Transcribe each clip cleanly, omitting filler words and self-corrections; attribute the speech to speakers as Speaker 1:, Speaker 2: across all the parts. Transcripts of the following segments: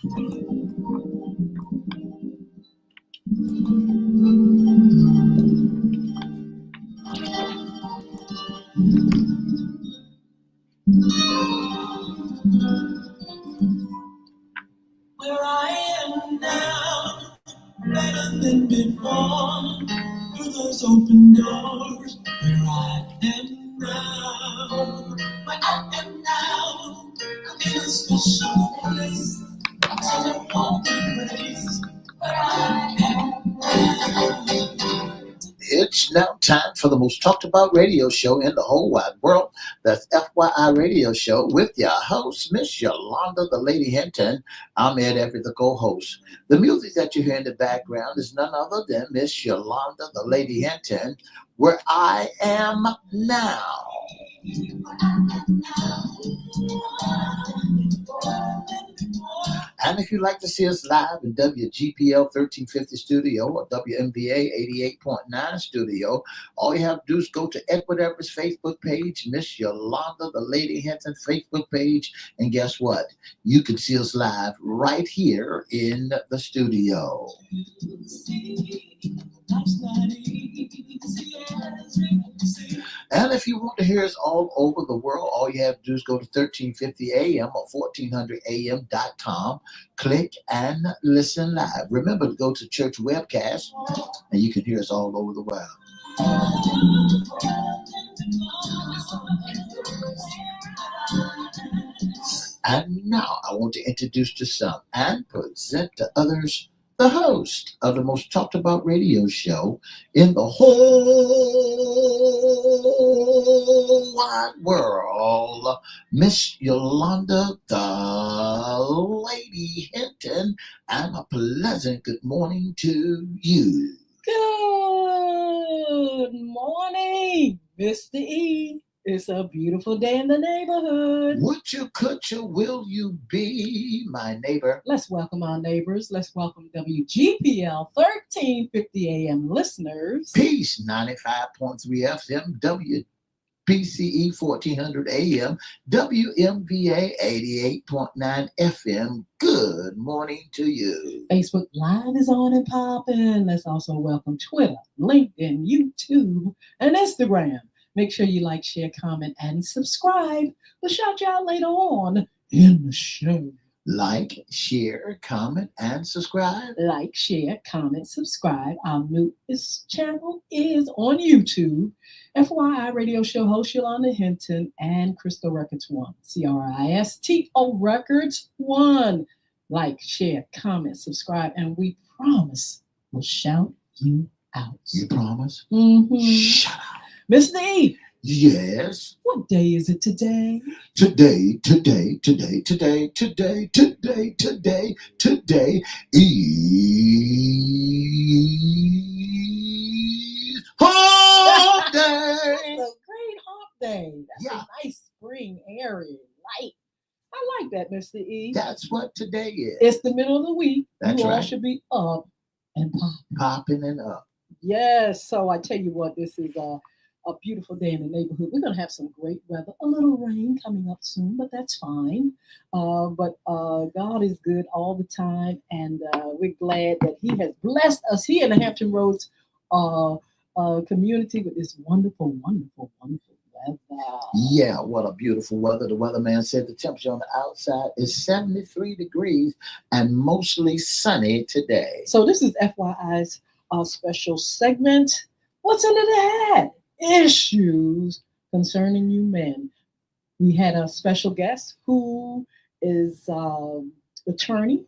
Speaker 1: Where I am now, better than before. Through those open doors, where I am now, where I am now, I'm in a special place. I'm in a holy place, where I am now. It's now time for the most talked about radio show in the whole wide world. That's FYI Radio Show with your host, Miss Yolanda, the Lady Hinton. I'm Ed Everett, the co-host. The music that you hear in the background is none other than Miss Yolanda, the Lady Hinton, where I am now. And if you'd like to see us live in WGPL 1350 studio or WMVA 88.9 studio, all you have to do is go to Everette Everett's Facebook page, Miss Yolanda, the Lady Hinton Facebook page, and guess what? You can see us live right here in the studio. And if you want to hear us all over the world, all you have to do is go to 1350 AM or 1400am.com, click and listen live. Remember to go to Church Webcast, and you can hear us all over the world. And now I want to introduce to some and present to others the host of the most talked about radio show in the whole wide world, Miss Yolanda, the Lady Hinton, and a pleasant good morning to you.
Speaker 2: Good morning, Mr. E. It's a beautiful day in the neighborhood.
Speaker 1: Would you, could you, will you be my neighbor?
Speaker 2: Let's welcome our neighbors. Let's welcome WGPL 1350 AM listeners.
Speaker 1: Peace, 95.3 FM, WPCE 1400 AM, WMVA 88.9 FM. Good morning to you.
Speaker 2: Facebook Live is on and popping. Let's also welcome Twitter, LinkedIn, YouTube, and Instagram. Make sure you like, share, comment, and subscribe. We'll shout you out later on in the show.
Speaker 1: Like, share, comment, and subscribe.
Speaker 2: Like, share, comment, subscribe. Our newest channel is on YouTube. FYI Radio Show host Yolanda Hinton and Crystal Records 1. CRISTO Records 1. Like, share, comment, subscribe, and we promise we'll shout you out.
Speaker 1: You promise?
Speaker 2: Mm-hmm.
Speaker 1: Shut up.
Speaker 2: Mr. E.
Speaker 1: Yes.
Speaker 2: What day is it today?
Speaker 1: Today is hump day.
Speaker 2: That's a great hump day. That's a nice spring, airy, light. I like that, Mr. E.
Speaker 1: That's what today is.
Speaker 2: It's the middle of the week.
Speaker 1: That's
Speaker 2: you
Speaker 1: right.
Speaker 2: all should be up and popping.
Speaker 1: Popping and up.
Speaker 2: Yes. So I tell you what, this is a beautiful day in the neighborhood. We're going to have some great weather. A little rain coming up soon, but that's fine. But God is good all the time, and we're glad that He has blessed us here in the Hampton Roads community with this wonderful, wonderful, wonderful weather.
Speaker 1: Yeah, what a beautiful weather. The weatherman said the temperature on the outside is 73 degrees and mostly sunny today.
Speaker 2: So this is FYI's special segment. What's under the hat? Issues concerning you men. We had a special guest who is attorney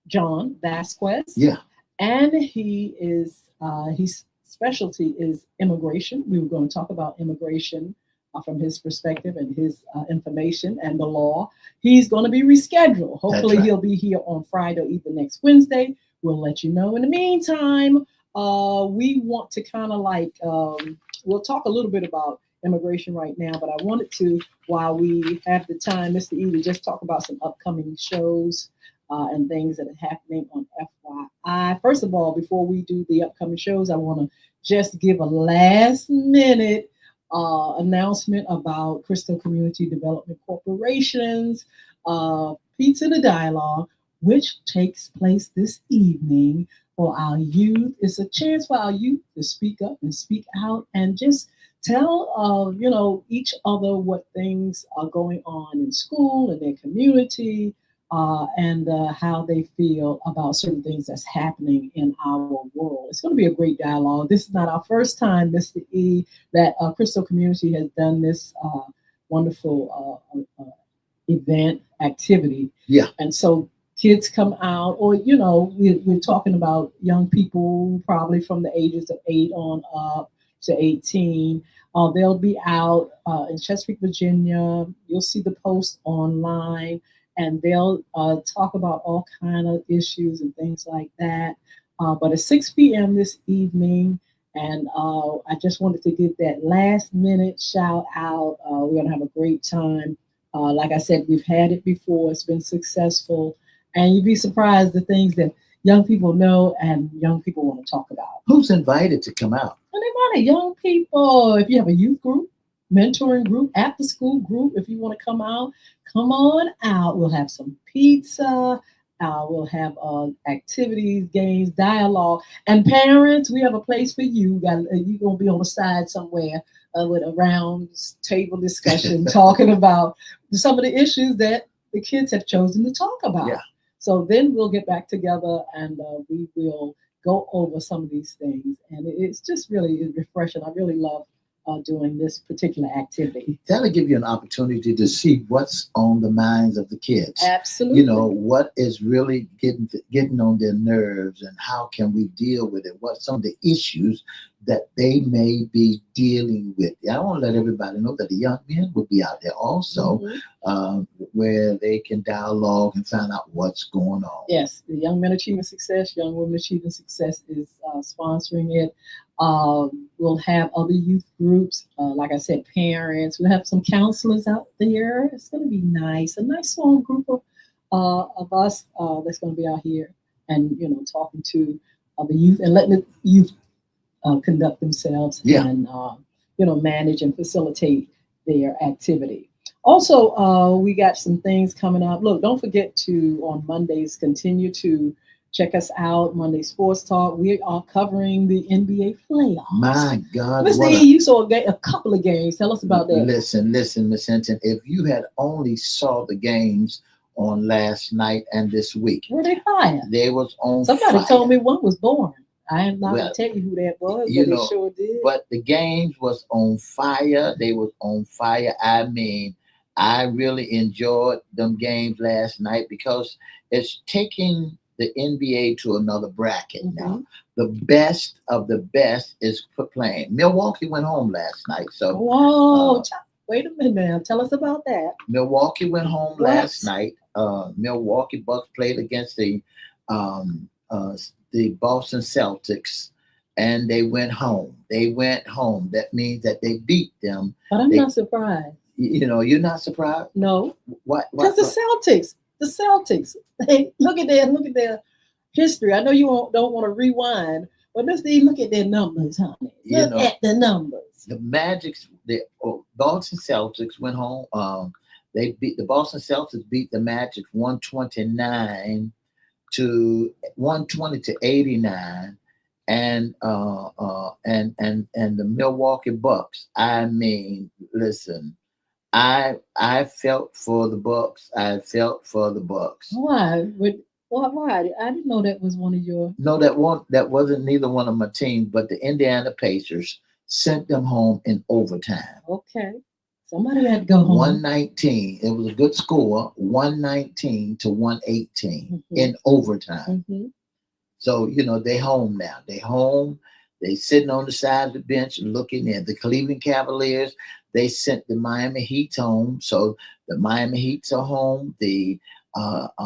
Speaker 2: John Vasquez.
Speaker 1: Yeah,
Speaker 2: and he is his specialty is immigration. We were going to talk about immigration from his perspective and his information and the law. He's going to be rescheduled. Hopefully,
Speaker 1: right.
Speaker 2: He'll be here on Friday or either next Wednesday. We'll let you know. In the meantime, we want to kind of like. We'll talk a little bit about immigration right now, but I wanted to, while we have the time, Mr. E, to just talk about some upcoming shows and things that are happening on FYI. First of all, before we do the upcoming shows, I want to just give a last minute announcement about Crystal Community Development Corporation's Pizza the Dialogue which takes place this evening for our youth. It's a chance for our youth to speak up and speak out and just tell each other what things are going on in school, in their community, and how they feel about certain things that's happening in our world. It's going to be a great dialogue. This is not our first time, Mr. E, that Crystal Community has done this wonderful event activity.
Speaker 1: Yeah.
Speaker 2: And so kids come out, or we're talking about young people probably from the ages of 8 on up to 18. They'll be out in Chesapeake, Virginia. You'll see the post online, and they'll talk about all kind of issues and things like that. But at 6 p.m. this evening, and I just wanted to give that last minute shout out. We're gonna have a great time. Like I said, we've had it before. It's been successful, and you'd be surprised the things that young people know and young people want to talk about.
Speaker 1: Who's invited to come out?
Speaker 2: Anybody, young people. If you have a youth group, mentoring group, after school group, if you want to come out, come on out. We'll have some pizza. We'll have activities, games, dialogue, and parents. We have a place for you. You're gonna be on the side somewhere with a round table discussion, talking about some of the issues that the kids have chosen to talk about.
Speaker 1: Yeah.
Speaker 2: So then we'll get back together and we will go over some of these things, and it's just really refreshing. I really love doing this particular activity.
Speaker 1: That'll give you an opportunity to see what's on the minds of the kids.
Speaker 2: Absolutely.
Speaker 1: What is really getting on their nerves, and how can we deal with it? What some of the issues that they may be dealing with. I want to let everybody know that the young men will be out there also, where they can dialogue and find out what's going on.
Speaker 2: Yes, the Young Men Achieving Success, Young Women Achieving Success is sponsoring it. We'll have other youth groups, like I said, parents. We'll have some counselors out there. It's going to be nice, a nice small group of us that's going to be out here and talking to the youth and letting the youth conduct themselves and manage and facilitate their activity. Also, we got some things coming up. Look, don't forget to on Mondays continue to check us out. Monday Sports Talk. We are covering the NBA playoffs.
Speaker 1: My God,
Speaker 2: Mr. E, you saw a couple of games. Tell us about that.
Speaker 1: Listen, Miss Hinton. If you had only saw the games on last night and this week,
Speaker 2: were they fire?
Speaker 1: They was on.
Speaker 2: Somebody
Speaker 1: fire.
Speaker 2: told me one was born. I am not gonna tell you who that was, but they sure did.
Speaker 1: But the games was on fire. They was on fire. I mean, I really enjoyed them games last night because it's taking the NBA to another bracket now. The best of the best is playing. Milwaukee went home last night. So
Speaker 2: whoa, wait a minute now. Tell us about that.
Speaker 1: Milwaukee went home last night. Milwaukee Bucks played against the Boston Celtics, and they went home. That means that they beat them.
Speaker 2: But I'm not surprised.
Speaker 1: You're not surprised?
Speaker 2: No.
Speaker 1: What?
Speaker 2: Because the Celtics. Hey, look at their history. I know you don't want to rewind, but let's look at their numbers, honey. Look at the numbers.
Speaker 1: The Boston Celtics went home. The Boston Celtics beat the Magic 129 to 120 to 89, and the Milwaukee Bucks. I mean, listen. I felt for the Bucks.
Speaker 2: Why? Why? I didn't know that was one of your.
Speaker 1: No, that wasn't neither one of my teams, but the Indiana Pacers sent them home in overtime.
Speaker 2: Okay. Somebody had to go home.
Speaker 1: 119. It was a good score. 119 to 118 in overtime. So, they home now. They home. They sitting on the side of the bench looking at the Cleveland Cavaliers. They sent the Miami Heat home. So the Miami Heats are home. The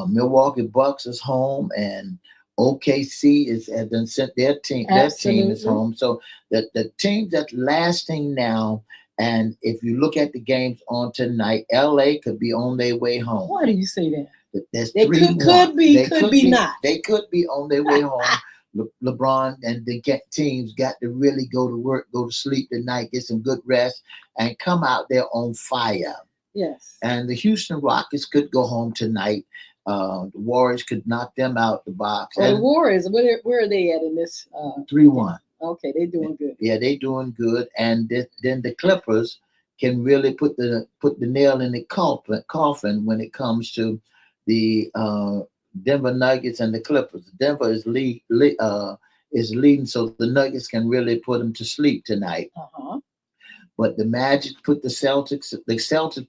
Speaker 1: Milwaukee Bucks is home, and OKC has been sent their team. Their team is home. So the team that's lasting now. And if you look at the games on tonight, LA could be on their way home.
Speaker 2: Why do you say that?
Speaker 1: There's
Speaker 2: they could be not.
Speaker 1: They could be on their way home. LeBron and the teams got to really go to work, go to sleep tonight, get some good rest, and come out there on fire.
Speaker 2: Yes.
Speaker 1: And the Houston Rockets could go home tonight The Warriors could knock them out the box.
Speaker 2: Well, the
Speaker 1: And
Speaker 2: Warriors, where are they at in this?
Speaker 1: 3-1.
Speaker 2: Okay, they're doing good.
Speaker 1: Yeah, they doing good. And then the Clippers can really put the nail in the coffin when it comes to the Denver Nuggets and the Clippers. Denver is leading, so the Nuggets can really put them to sleep tonight.
Speaker 2: Uh-huh.
Speaker 1: But the Magic put the Celtics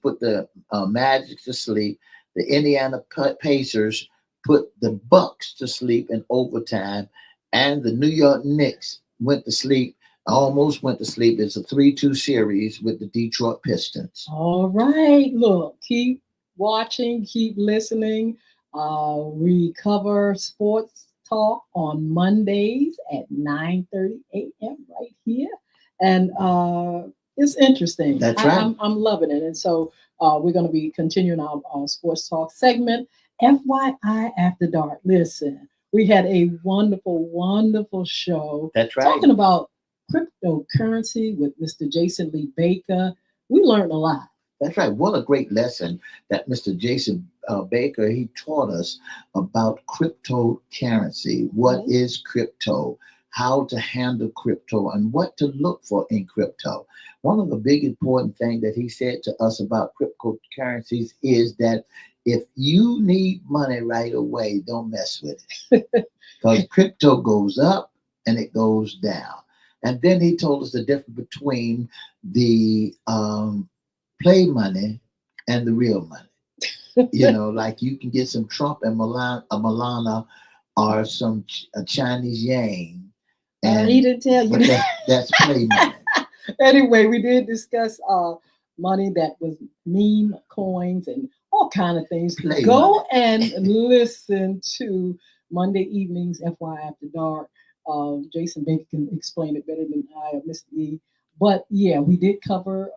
Speaker 1: put the Magic to sleep. The Indiana Pacers put the Bucks to sleep in overtime, and the New York Knicks went to sleep. Almost went to sleep. It's a 3-2 series with the Detroit Pistons.
Speaker 2: All right. Look, keep watching, keep listening. We cover sports talk on Mondays at 9:30 a.m. right here. And it's interesting.
Speaker 1: That's right.
Speaker 2: I'm loving it. And so we're going to be continuing our sports talk segment. FYI After Dark. Listen, we had a wonderful, wonderful show.
Speaker 1: That's right.
Speaker 2: Talking about cryptocurrency with Mr. Jason Lee Baker. We learned a lot.
Speaker 1: That's right. What a great lesson that Mr. Jason Baker, he taught us about cryptocurrency. What is crypto? How to handle crypto and what to look for in crypto. One of the big important things that he said to us about cryptocurrencies is that if you need money right away, don't mess with it. Because crypto goes up and it goes down. And then he told us the difference between the play money and the real money. Like you can get some Trump and Milana or some Chinese yang. And
Speaker 2: he didn't tell you
Speaker 1: that's play money.
Speaker 2: Anyway, we did discuss money that was meme coins and all kind of things. Go and listen to Monday evenings, FY After Dark. Jason Baker can explain it better than I or Mr. E. But yeah, we did cover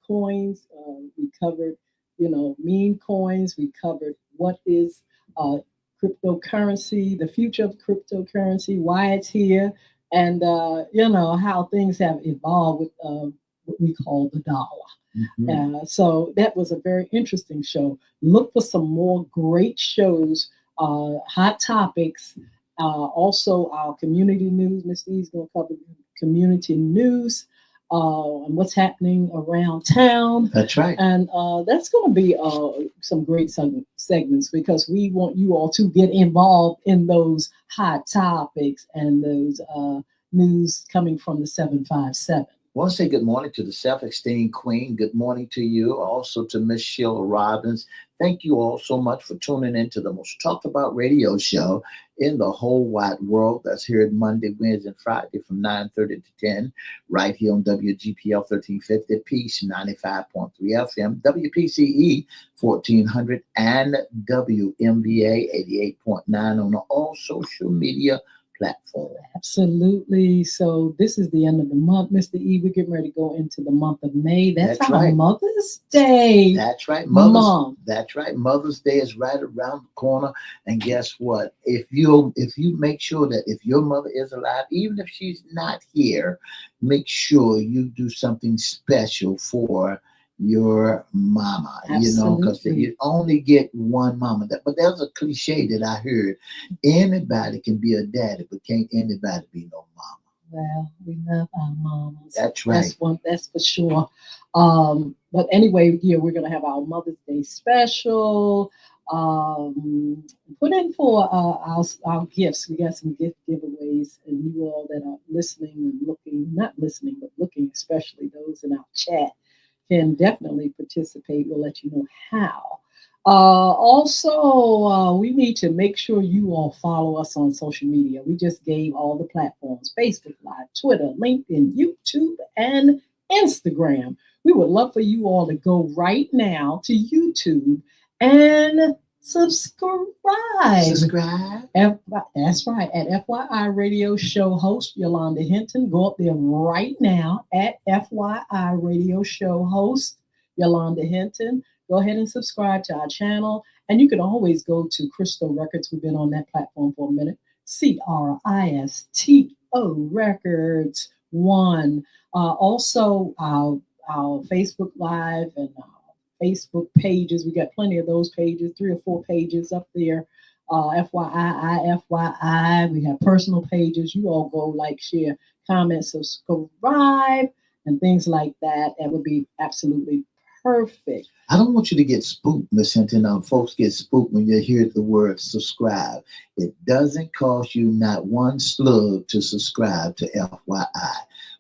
Speaker 2: coins. We covered, meme coins. We covered what is cryptocurrency, the future of cryptocurrency, why it's here, and how things have evolved with what we call the dollar.
Speaker 1: Mm-hmm.
Speaker 2: So that was a very interesting show. Look for some more great shows, hot topics. Also, our community news. Mr. E's going to cover community news and what's happening around town.
Speaker 1: That's right.
Speaker 2: And that's going to be some great segments because we want you all to get involved in those hot topics and those news coming from the 757.
Speaker 1: I want to say good morning to the self-esteemed queen. Good morning to you. Also to Miss Sheila Robbins. Thank you all so much for tuning in to the most talked about radio show in the whole wide world. That's here Monday, Wednesday, and Friday from 9:30 to 10, right here on WGPL 1350, Peace 95.3 FM, WPCE 1400, and WMVA 88.9 on all social media platform.
Speaker 2: Absolutely. So this is the end of the month, Mr. E. We're getting ready to go into the month of May. That's our
Speaker 1: right.
Speaker 2: Mother's Day.
Speaker 1: That's right. That's right. Mother's Day is right around the corner. And guess what? If you make sure that if your mother is alive, even if she's not here, make sure you do something special for your mama.
Speaker 2: Absolutely.
Speaker 1: Because you only get one mama. But there's a cliche that I heard: anybody can be a daddy, but can't anybody be no mama.
Speaker 2: Well, we love our mamas.
Speaker 1: That's right.
Speaker 2: That's for sure. But anyway, we're gonna have our Mother's Day special. Put in for our gifts. We got some gift giveaways, and you all that are listening and looking, not listening, but looking, especially those in our chat, can definitely participate. We'll let you know how. Also, we need to make sure you all follow us on social media. We just gave all the platforms: Facebook Live, Twitter, LinkedIn, YouTube, and Instagram. We would love for you all to go right now to YouTube and subscribe. That's right. At FYI Radio Show host Yolanda Hinton. Go up there right now at FYI Radio Show host Yolanda Hinton. Go ahead and subscribe to our channel. And you can always go to Crystal Records. We've been on that platform for a minute. CRISTO Records 1. Also, our Facebook Live and Facebook pages. We got plenty of those pages, 3 or 4 pages up there. FYI. We have personal pages. You all go like, share, comment, subscribe, and things like that. That would be absolutely perfect.
Speaker 1: I don't want you to get spooked, Miss Hinton. Folks get spooked when you hear the word subscribe. It doesn't cost you not one slug to subscribe to FYI.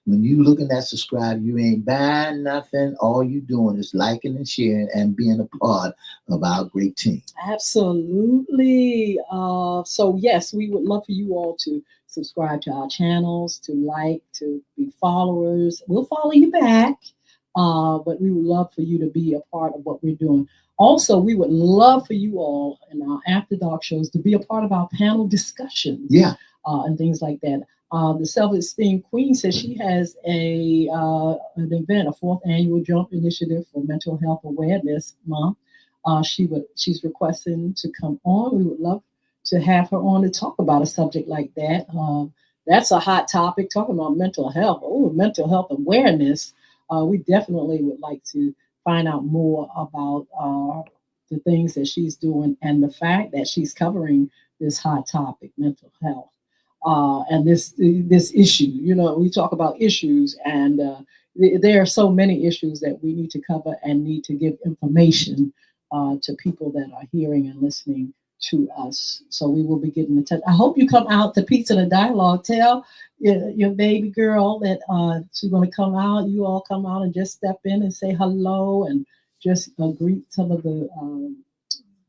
Speaker 1: When you looking at subscribe, you ain't buying nothing. All you doing is liking and sharing and being a part of our great team.
Speaker 2: Absolutely. So yes, we would love for you all to subscribe to our channels, to like, to be followers. We'll follow you back. But we would love for you to be a part of what we're doing. Also, we would love for you all in our After Dark shows to be a part of our panel discussions.
Speaker 1: Yeah.
Speaker 2: And things like that. The Self-Esteem Queen says she has an event, a 4th annual Jump Initiative for Mental Health Awareness Month. She's requesting to come on. We would love to have her on to talk about a subject like that. That's a hot topic, talking about mental health. Oh, mental health awareness. We definitely would like to find out more about the things that she's doing and the fact that she's covering this hot topic, mental health, and this issue. You know, we talk about issues, and there are so many issues that we need to cover and need to give information to people that are hearing and listening to us. So we will be getting in touch. I hope you come out to Pizza the Dialogue. Tell your baby girl that she's going to come out. You all come out and just step in and say hello and just greet some of the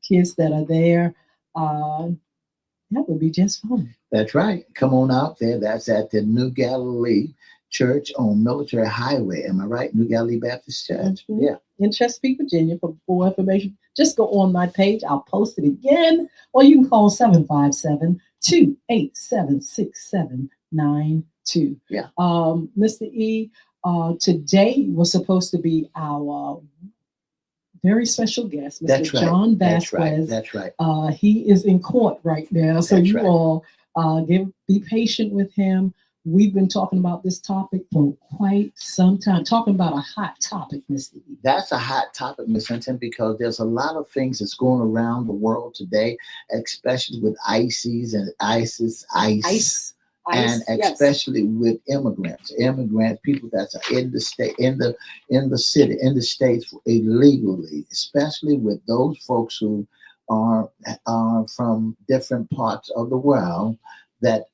Speaker 2: kids that are there. That would be just fun.
Speaker 1: That's right. Come on out there. That's at the New Galilee Church on Military Highway. Am I right? New Galilee Baptist Church.
Speaker 2: Mm-hmm.
Speaker 1: Yeah.
Speaker 2: In Chesapeake, Virginia. For more information, just go on my page. I'll post it again. Or you can call 757-287-6792.
Speaker 1: Yeah.
Speaker 2: Mr. E, today was supposed to be our very special guest, Mr.
Speaker 1: That's right.
Speaker 2: John Vasquez.
Speaker 1: That's right.
Speaker 2: He is in court right now. So
Speaker 1: That's
Speaker 2: you
Speaker 1: right.
Speaker 2: all be patient with him. We've been talking about this topic for quite some time, talking about a hot topic, Mr. E.
Speaker 1: That's a hot topic, Ms. Hinton, because there's a lot of things that's going around the world today, especially with ISIS, and especially with immigrants, people that are in the state, in the states illegally, especially with those folks who are from different parts of the world that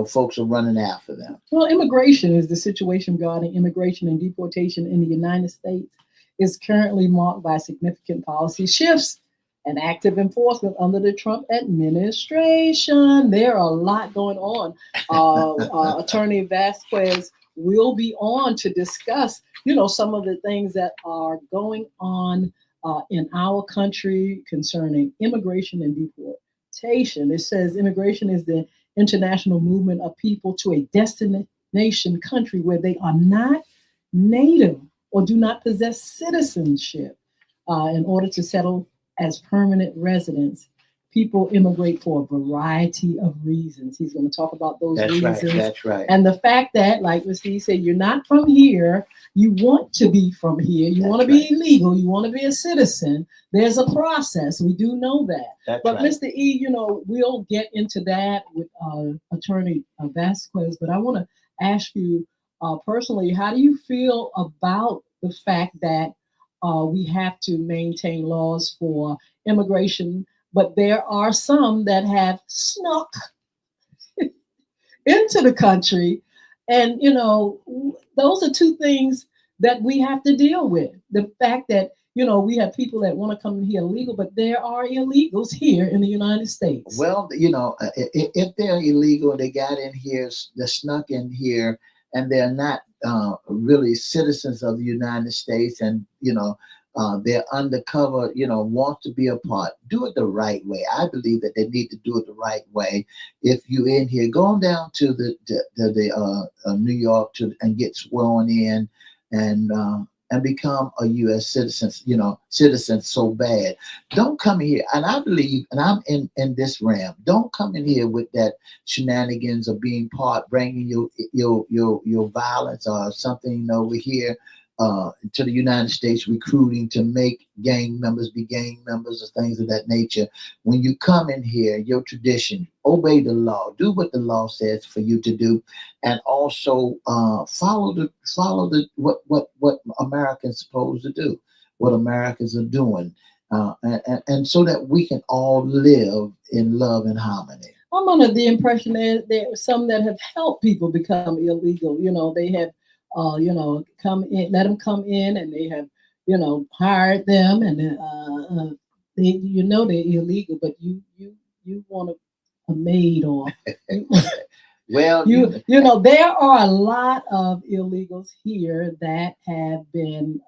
Speaker 1: folks are running after them.
Speaker 2: Well, immigration is the situation regarding immigration and deportation in the United States is currently marked by significant policy shifts and active enforcement under the Trump administration. There are a lot going on. Attorney Vasquez will be on to discuss, some of the things that are going on in our country concerning immigration and deportation. It says immigration is the international movement of people to a destination country where they are not native or do not possess citizenship in order to settle as permanent residents. People immigrate for a variety of reasons. He's going to talk about those reasons.
Speaker 1: That's right.
Speaker 2: And the fact that, like Steve said, you're not from here, you want to be from here, you want to be legal, you want to be a citizen. There's a process. We do know that. But Mr. E, we'll get into that with Attorney Vasquez. But I want to ask you personally, how do you feel about the fact that we have to maintain laws for immigration, but there are some that have snuck into the country? And, those are two things that we have to deal with. The fact that, we have people that want to come in here illegal, but there are illegals here in the United States.
Speaker 1: Well, if they're illegal, they got in here, they snuck in here, and they're not really citizens of the United States, and, they're undercover, want to be a part. Do it the right way. I believe that they need to do it the right way. If you're in here, go on down to the New York and get sworn in and become a U.S. citizen, citizen so bad. Don't come here. And I believe, and I'm in this realm, don't come in here with that shenanigans of being bringing your violence or something over here. to the United States, recruiting to make gang members be gang members or things of that nature. When you come in here, your tradition, obey the law, do what the law says for you to do, and also follow the what Americans supposed to do, what Americans are doing, and so that we can all live in love and harmony.
Speaker 2: I'm under the impression that there are some that have helped people become illegal. They have, come in, let them come in, and they have, hired them, and they're illegal, but you want a maid or
Speaker 1: Well,
Speaker 2: there are a lot of illegals here that have been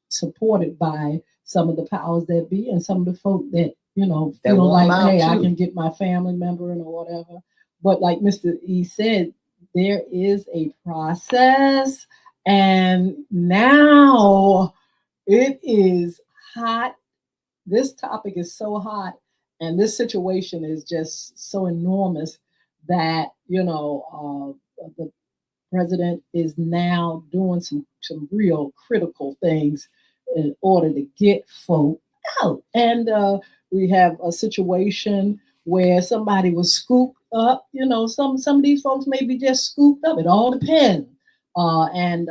Speaker 2: supported by some of the powers that be and some of the folk that feel like, hey, I can get my family member in or whatever. But like Mr. E said, there is a process, and now it is hot. This topic is so hot, and this situation is just so enormous that the president is now doing some real critical things in order to get folk out. And we have a situation where somebody was scooped up. Some of these folks may be just scooped up. It all depends. And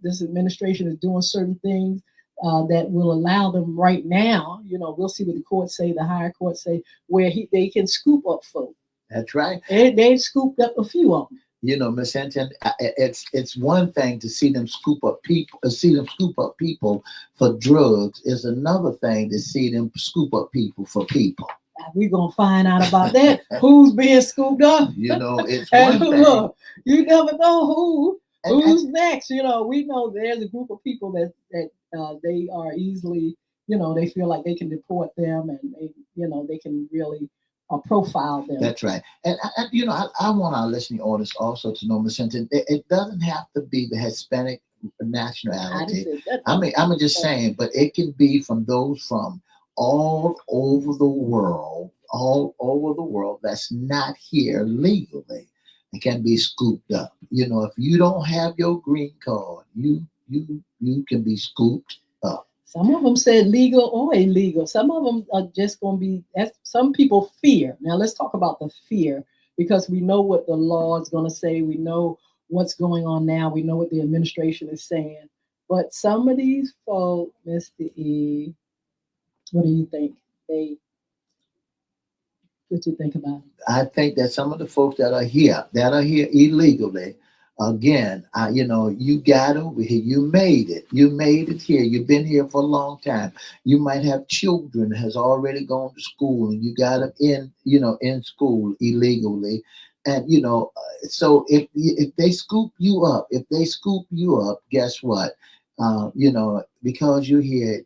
Speaker 2: this administration is doing certain things that will allow them right now. We'll see what the courts say, the higher courts say, where they can scoop up folk.
Speaker 1: That's right.
Speaker 2: They scooped up a few of them.
Speaker 1: Miss Hinton, it's one thing to see them scoop up people for drugs. It's another thing to see them scoop up people for people.
Speaker 2: We're gonna find out about that. Who's being scooped up?
Speaker 1: It's one thing.
Speaker 2: Look, you never know who's next. We know there's a group of people that they are easily, they feel like they can deport them, and they can really profile them.
Speaker 1: That's right. And I want our listening audience also to know, Ms. Hinton, it doesn't have to be the Hispanic nationality. I'm just saying, but it can be from those from all over the world that's not here legally. It can be scooped up. If you don't have your green card, you can be scooped up.
Speaker 2: Some of them said legal or illegal. Some of them are just going to be, some people fear. Now let's talk about the fear, because we know what the law is going to say. We know what's going on now. We know what the administration is saying. But some of these folks, Mr. E, what do you think? What do you think about it?
Speaker 1: I think that some of the folks that are here illegally, again, you got over here. You made it. You made it here. You've been here for a long time. You might have children that has already gone to school, and you got them in school illegally. And so if they scoop you up, guess what? Because you're here,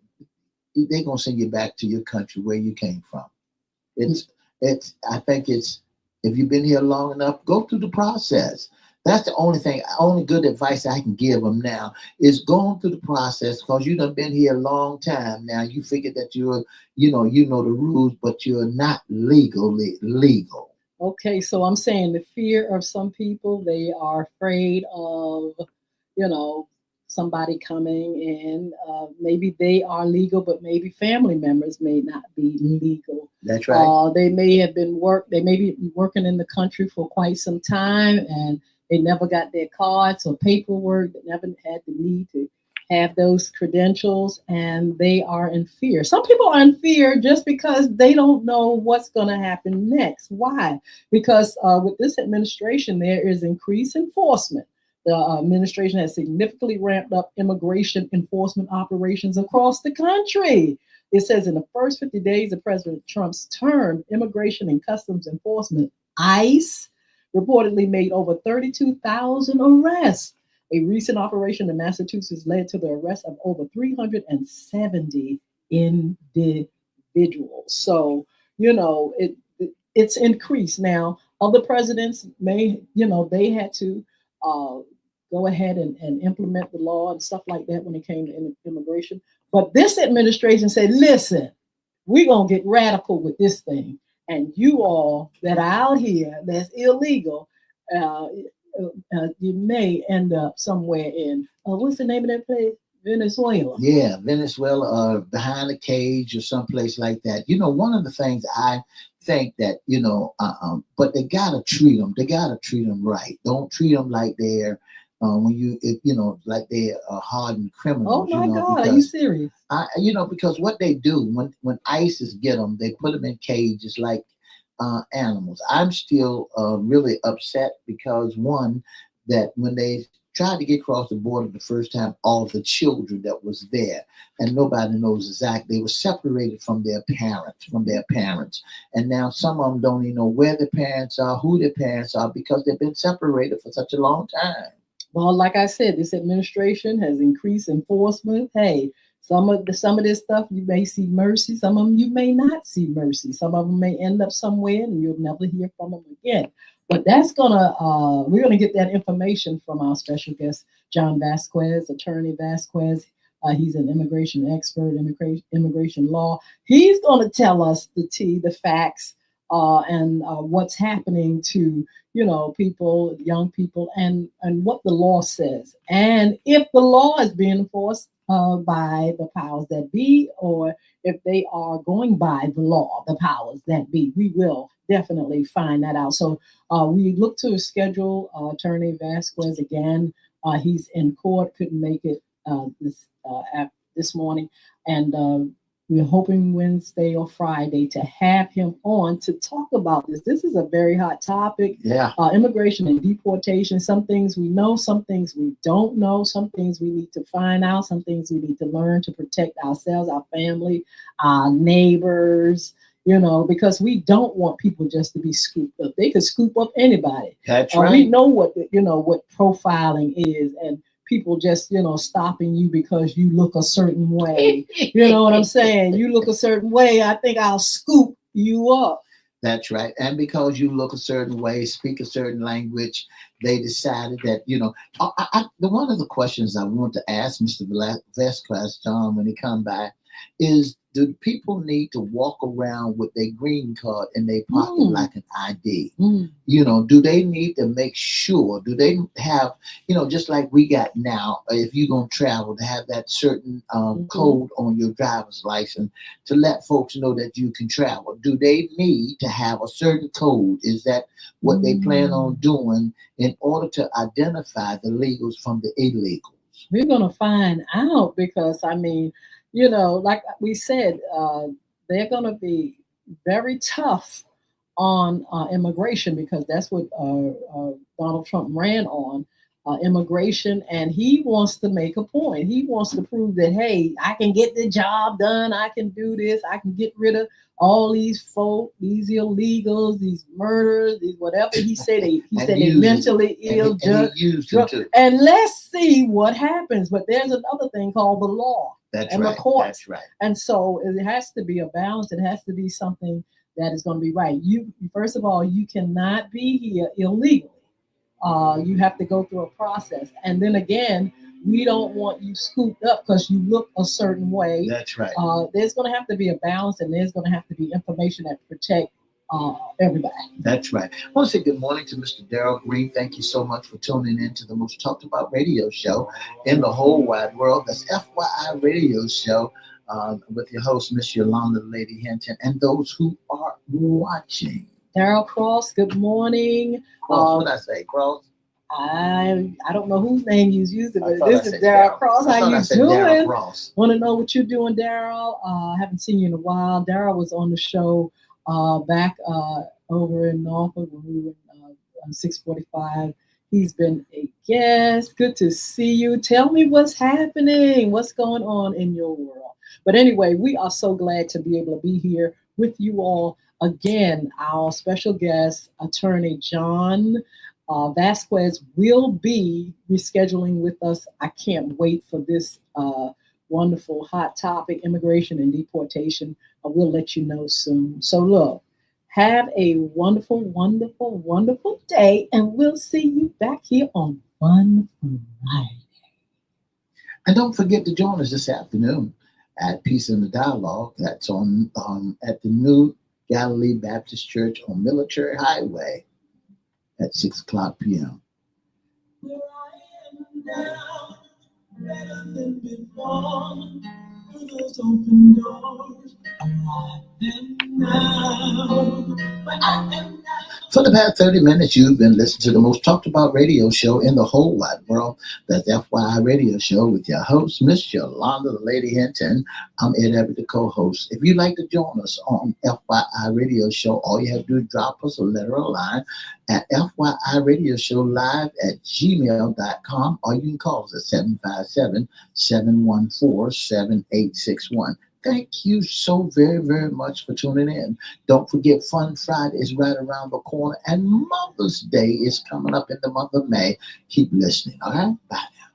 Speaker 1: they're gonna send you back to your country where you came from. I think if you've been here long enough, go through the process. That's the only good advice I can give them now is going through the process, because you done been here a long time now. You figure that you know the rules, but you're not legally legal.
Speaker 2: Okay, so I'm saying the fear of some people, they are afraid of, somebody coming in. Maybe they are legal, but maybe family members may not be legal.
Speaker 1: That's right.
Speaker 2: They may be working in the country for quite some time, and they never got their cards or paperwork. They never had the need to have those credentials, and they are in fear. Some people are in fear just because they don't know what's going to happen next. Why? Because with this administration, there is increased enforcement. The administration has significantly ramped up immigration enforcement operations across the country. It says in the first 50 days of President Trump's term, Immigration and Customs Enforcement, ICE, reportedly made over 32,000 arrests. A recent operation in Massachusetts led to the arrest of over 370 individuals. So, it's increased. Now, other presidents may, they had to go ahead and implement the law and stuff like that when it came to immigration. But this administration said, listen, we're going to get radical with this thing. And you all that are out here that's illegal, you may end up somewhere in, what's the name of that place? Venezuela.
Speaker 1: Yeah, Venezuela, or behind a cage or someplace like that. One of the things I think that but they gotta treat them. They gotta treat them right. Don't treat them like they're like they are hardened
Speaker 2: Oh
Speaker 1: criminals.
Speaker 2: my God, are you
Speaker 1: Because
Speaker 2: serious?
Speaker 1: because what they do when ISIS get them, they put them in cages like animals. I'm still really upset because one, that when they tried to get across the border the first time, all the children that was there, and nobody knows exactly, they were separated from their parents, and now some of them don't even know where their parents are, who their parents are, because they've been separated for such a long time.
Speaker 2: Well, like I said, this administration has increased enforcement. Hey, some of this stuff you may see mercy, some of them you may not see mercy. Some of them may end up somewhere and you'll never hear from them again. But we're gonna get that information from our special guest, John Vasquez, Attorney Vasquez. He's an immigration expert, immigration law. He's gonna tell us the facts, and what's happening to people, young people, and what the law says, and if the law is being enforced by the powers that be, or if they are going by the law, the powers that be. We will definitely find that out. So we look to schedule Attorney Vasquez again. He's in court, couldn't make it this morning, and we're hoping Wednesday or Friday to have him on to talk about this. This is a very hot topic.
Speaker 1: Yeah.
Speaker 2: Immigration and deportation. Some things we know, some things we don't know, some things we need to find out, some things we need to learn to protect ourselves, our family, our neighbors, because we don't want people just to be scooped up. They could scoop up anybody.
Speaker 1: That's right.
Speaker 2: We know what profiling is, and people just stopping you because you look a certain way. You know what I'm saying? You look a certain way, I think I'll scoop you up.
Speaker 1: That's right. And because you look a certain way, speak a certain language, they decided that, one of the questions I want to ask Mr. Vasquez, John, when he come by, is do people need to walk around with their green card in their pocket like an ID? Do they need to make sure, do they have, just like we got now, if you're going to travel, to have that certain code on your driver's license to let folks know that you can travel? Do they need to have a certain code? Is that what they plan on doing in order to identify the legals from the illegals?
Speaker 2: We're going to find out because, like we said, they're going to be very tough on immigration because that's what Donald Trump ran on, immigration. And he wants to make a point. He wants to prove that, hey, I can get the job done. I can do this. I can get rid of all these folk, these illegals, these murderers, these whatever. He said they mentally ill. And let's see what happens. But there's another thing called the law.
Speaker 1: That's
Speaker 2: and
Speaker 1: right.
Speaker 2: The courts.
Speaker 1: That's right.
Speaker 2: And so it has to be a balance. It has to be something that is going to be right. You, first of all, you cannot be here illegally. You have to go through a process. And then again, we don't want you scooped up because you look a certain way.
Speaker 1: That's right.
Speaker 2: There's going to have to be a balance, and there's going to have to be information that protect everybody.
Speaker 1: That's right. I want to say good morning to Mr. Darrell Green. Thank you so much for tuning in to the most talked about radio show in the whole wide world. That's FYI Radio Show with your host, Miss Yolanda, Lady Hinton, and those who are watching.
Speaker 2: Darrell Cross, good morning.
Speaker 1: Cross, what did I say? Cross?
Speaker 2: I don't know whose name you're using, but this is Darrell Cross. How you doing? Want to know what you're doing, Darrell? I haven't seen you in a while. Darrell was on the show back over in Norfolk when we were on 645. He's been a guest. Good to see you. Tell me what's happening. What's going on in your world? But anyway, we are so glad to be able to be here with you all. Again, our special guest, Attorney John Vasquez, will be rescheduling with us. I can't wait for this wonderful hot topic, immigration and deportation. We'll let you know soon. So look, have a wonderful, wonderful, wonderful day, and we'll see you back here on One Friday.
Speaker 1: And don't forget to join us this afternoon at Peace in the Dialogue. That's on at the New Galilee Baptist Church on Military Highway at 6 o'clock p.m.
Speaker 3: Where I am now,
Speaker 1: better than before. Through those open doors, where I am now. Where I am now. For the past 30 minutes, you've been listening to the most talked about radio show in the whole wide world. That's FYI Radio Show with your host, Miss Yolanda, the Lady Hinton. I'm Ed Everett, the co-host. If you'd like to join us on FYI Radio Show, all you have to do is drop us a letter or a line at FYIRadioshow@gmail.com, or you can call us at 757-714-7861. Thank you so very, very much for tuning in. Don't forget, Fun Friday is right around the corner, and Mother's Day is coming up in the month of May. Keep listening, all right? Bye now.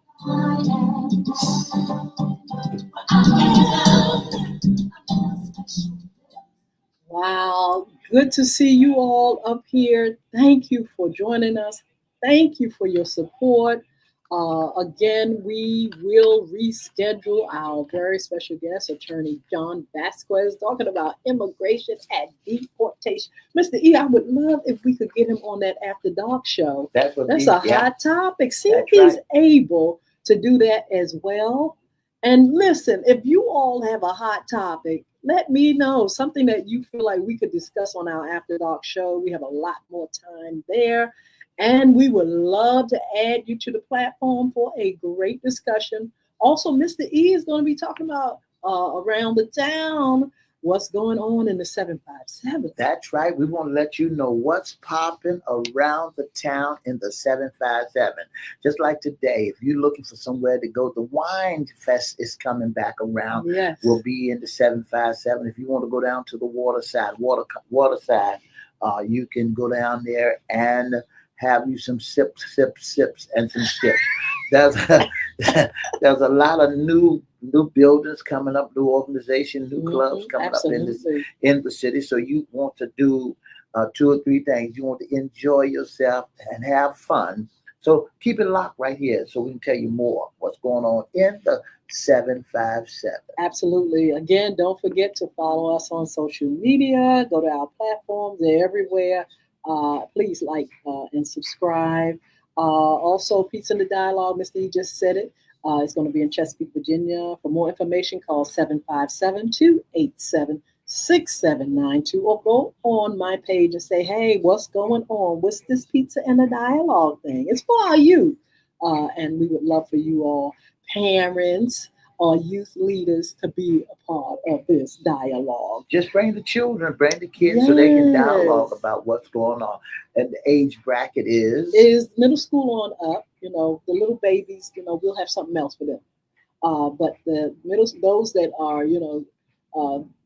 Speaker 2: Wow, good to see you all up here. Thank you for joining us. Thank you for your support. Again, we will reschedule our very special guest, Attorney John Vasquez, talking about immigration and deportation. Mr. E, I would love if we could get him on that After Dark show. That's a hot topic. See if he's able to do that as well. And listen, if you all have a hot topic, let me know something that you feel like we could discuss on our After Dark show. We have a lot more time there. And we would love to add you to the platform for a great discussion. Also, Mr. E is going to be talking about around the town, what's going on in the 757.
Speaker 1: That's right. We want to let you know what's popping around the town in the 757. Just like today, if you're looking for somewhere to go, the Wine Fest is coming back around.
Speaker 2: Yes.
Speaker 1: We'll be in the 757. If you want to go down to the water side, you can go down there and have you some sips, and some sips. There's a lot of new buildings coming up, new organizations, new clubs coming up in the city. So you want to do 2 or 3 things. You want to enjoy yourself and have fun. So keep it locked right here so we can tell you more what's going on in the 757.
Speaker 2: Absolutely. Again, don't forget to follow us on social media. Go to our platforms. They're everywhere. Please like and subscribe. Also, Pizza in the Dialogue, Mr. E just said it. It's going to be in Chesapeake, Virginia. For more information, call 757-287-6792 or go on my page and say, hey, what's going on? What's this Pizza in the Dialogue thing? It's for our youth. And we would love for you all, parents or youth leaders, to be a part of this dialogue.
Speaker 1: Just bring the children, bring the kids so they can dialogue about what's going on. And the age bracket is
Speaker 2: middle school on up. You know, the little babies, you know, we'll have something else for them. But the those that are,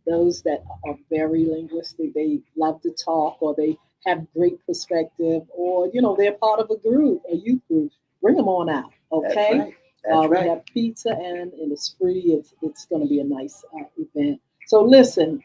Speaker 2: those that are very linguistic, they love to talk, or they have great perspective, or, they're part of a group, a youth group, bring them on out. Okay.
Speaker 1: That's right.
Speaker 2: We have pizza and it's free. It's going to be a nice event. So listen,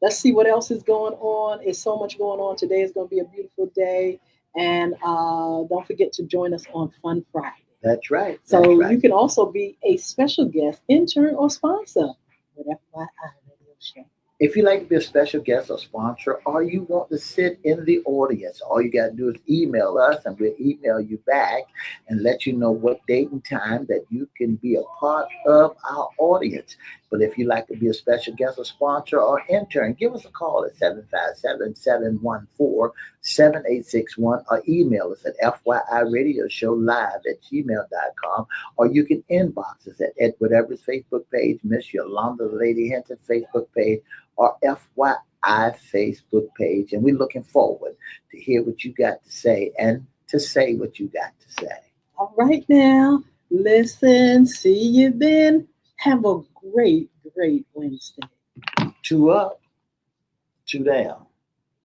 Speaker 2: let's see what else is going on. There's so much going on. Today is going to be a beautiful day. And don't forget to join us on Fun Friday.
Speaker 1: That's right.
Speaker 2: You can also be a special guest, intern, or sponsor with FYI Radio Show.
Speaker 1: If you'd like to be a special guest or sponsor, or you want to sit in the audience, all you got to do is email us, and we'll email you back and let you know what date and time that you can be a part of our audience. But if you'd like to be a special guest or sponsor or intern, give us a call at 757-714-7861 or email us at FYIRadiosHowLive@gmail.com, or you can inbox us at Edward Everett's Facebook page, Miss Yolanda, the Lady Hinton Facebook page, or FYI Facebook page. And we're looking forward to hear what you got to say and to say what you got to say.
Speaker 2: All right now, listen, see you then. Have a great Wednesday.
Speaker 1: 2 up, 2 down.